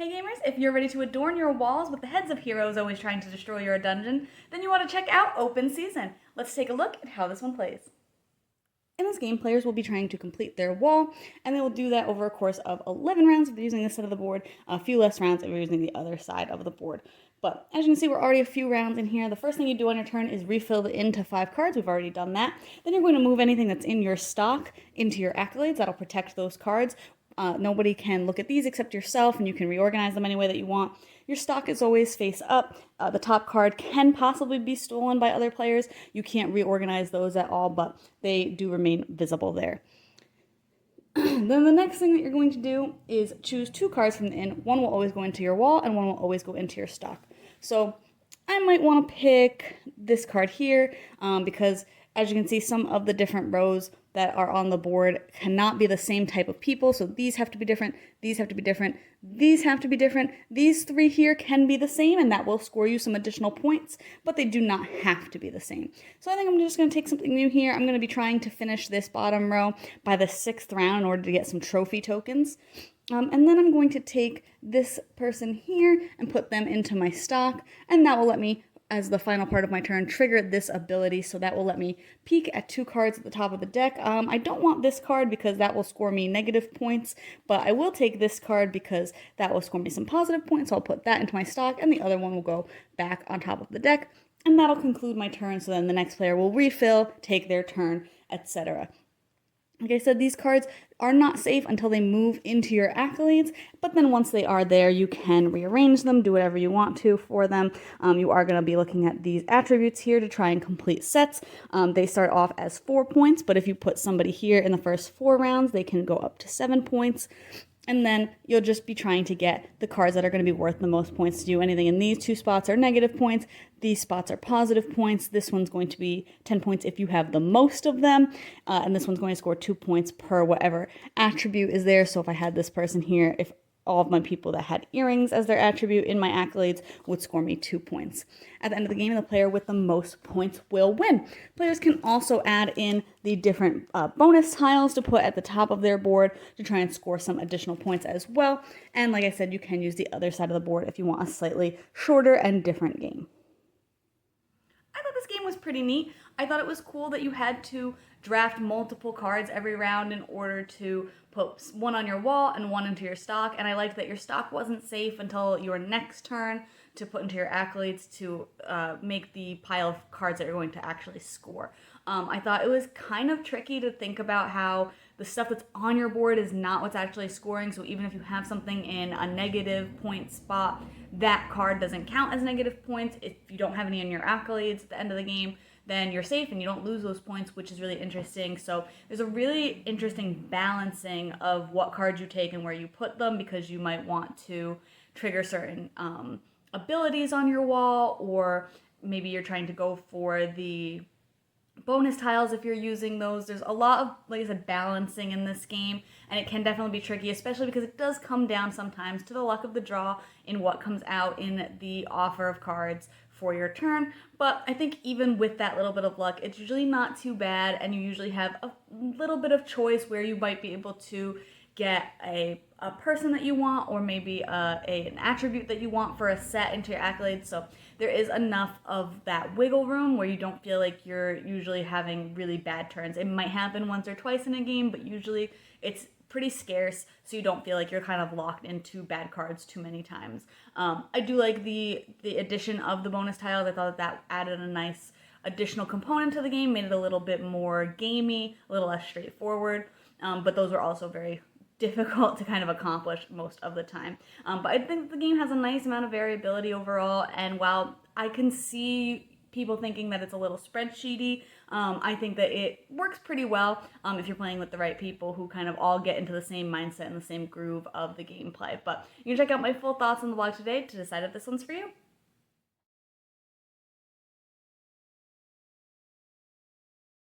Hey gamers, if you're ready to adorn your walls with the heads of heroes always trying to destroy your dungeon, then you want to check out Open Season. Let's take a look at how this one plays. In this game, players will be trying to complete their wall, and they will do that over a course of 11 rounds if they're using this side of the board, a few less rounds if you're using the other side of the board. But as you can see, we're already a few rounds in here. The first thing you do on your turn is refill the inn to 5 cards. We've already done that. Then you're going to move anything that's in your stock into your accolades. That'll protect those cards. Nobody can look at these except yourself, and you can reorganize them any way that you want. Your stock is always face up. The top card can possibly be stolen by other players. You can't reorganize those at all, but they do remain visible there. Then the next thing that you're going to do is choose 2 cards from the inn. One will always go into your wall, and one will always go into your stock. So I might want to pick this card here because, as you can see, some of the different rows that are on the board cannot be the same type of people. So these have to be different, these have to be different, these have to be different. These 3 here can be the same, and that will score you some additional points, but they do not have to be the same. So I think I'm just going to take something new here. I'm going to be trying to finish this bottom row by the 6th round in order to get some trophy tokens. And then I'm going to take this person here and put them into my stock, and that will let me, as the final part of my turn, trigger this ability. So that will let me peek at 2 cards at the top of the deck. I don't want this card because that will score me negative points, but I will take this card because that will score me some positive points. So I'll put that into my stock, and the other one will go back on top of the deck, and that'll conclude my turn. So then the next player will refill, take their turn, etc. Like I said, these cards are not safe until they move into your accolades, but then once they are there, you can rearrange them, do whatever you want to for them. You are going to be looking at these attributes here to try and complete sets. They start off as 4 points, but if you put somebody here in the first 4 rounds, they can go up to 7 points. And then you'll just be trying to get the cards that are going to be worth the most points to you. Anything in these 2 spots are negative points. These spots are positive points. This one's going to be 10 points if you have the most of them. And this one's going to score 2 points per whatever attribute is there. So if I had this person here, if all of my people that had earrings as their attribute in my accolades would score me 2 points. At the end of the game, the player with the most points will win. Players can also add in the different bonus tiles to put at the top of their board to try and score some additional points as well. And like I said, you can use the other side of the board if you want a slightly shorter and different game. I thought this game was pretty neat. I thought it was cool that you had to draft multiple cards every round in order to put one on your wall and one into your stock, and I liked that your stock wasn't safe until your next turn to put into your accolades to make the pile of cards that you're going to actually score. I thought it was kind of tricky to think about how the stuff that's on your board is not what's actually scoring, so even if you have something in a negative point spot, that card doesn't count as negative points. If you don't have any in your accolades at the end of the game, then you're safe and you don't lose those points, which is really interesting. So there's a really interesting balancing of what cards you take and where you put them, because you might want to trigger certain abilities on your wall, or maybe you're trying to go for the bonus tiles if you're using those. There's a lot of, like I said, balancing in this game, and it can definitely be tricky, especially because it does come down sometimes to the luck of the draw in what comes out in the offer of cards for your turn. But I think even with that little bit of luck, it's usually not too bad, and you usually have a little bit of choice where you might be able to get a person that you want, or maybe an attribute that you want for a set into your accolades. So there is enough of that wiggle room where you don't feel like you're usually having really bad turns. It might happen once or twice in a game, but usually it's pretty scarce, so you don't feel like you're kind of locked into bad cards too many times. I do like the addition of the bonus tiles. I thought that added a nice additional component to the game, made it a little bit more gamey, a little less straightforward, but those were also very difficult to kind of accomplish most of the time. But I think the game has a nice amount of variability overall, and while I can see people thinking that it's a little spreadsheety, I think that it works pretty well if you're playing with the right people who kind of all get into the same mindset and the same groove of the gameplay. But you can check out my full thoughts on the blog today to decide if this one's for you.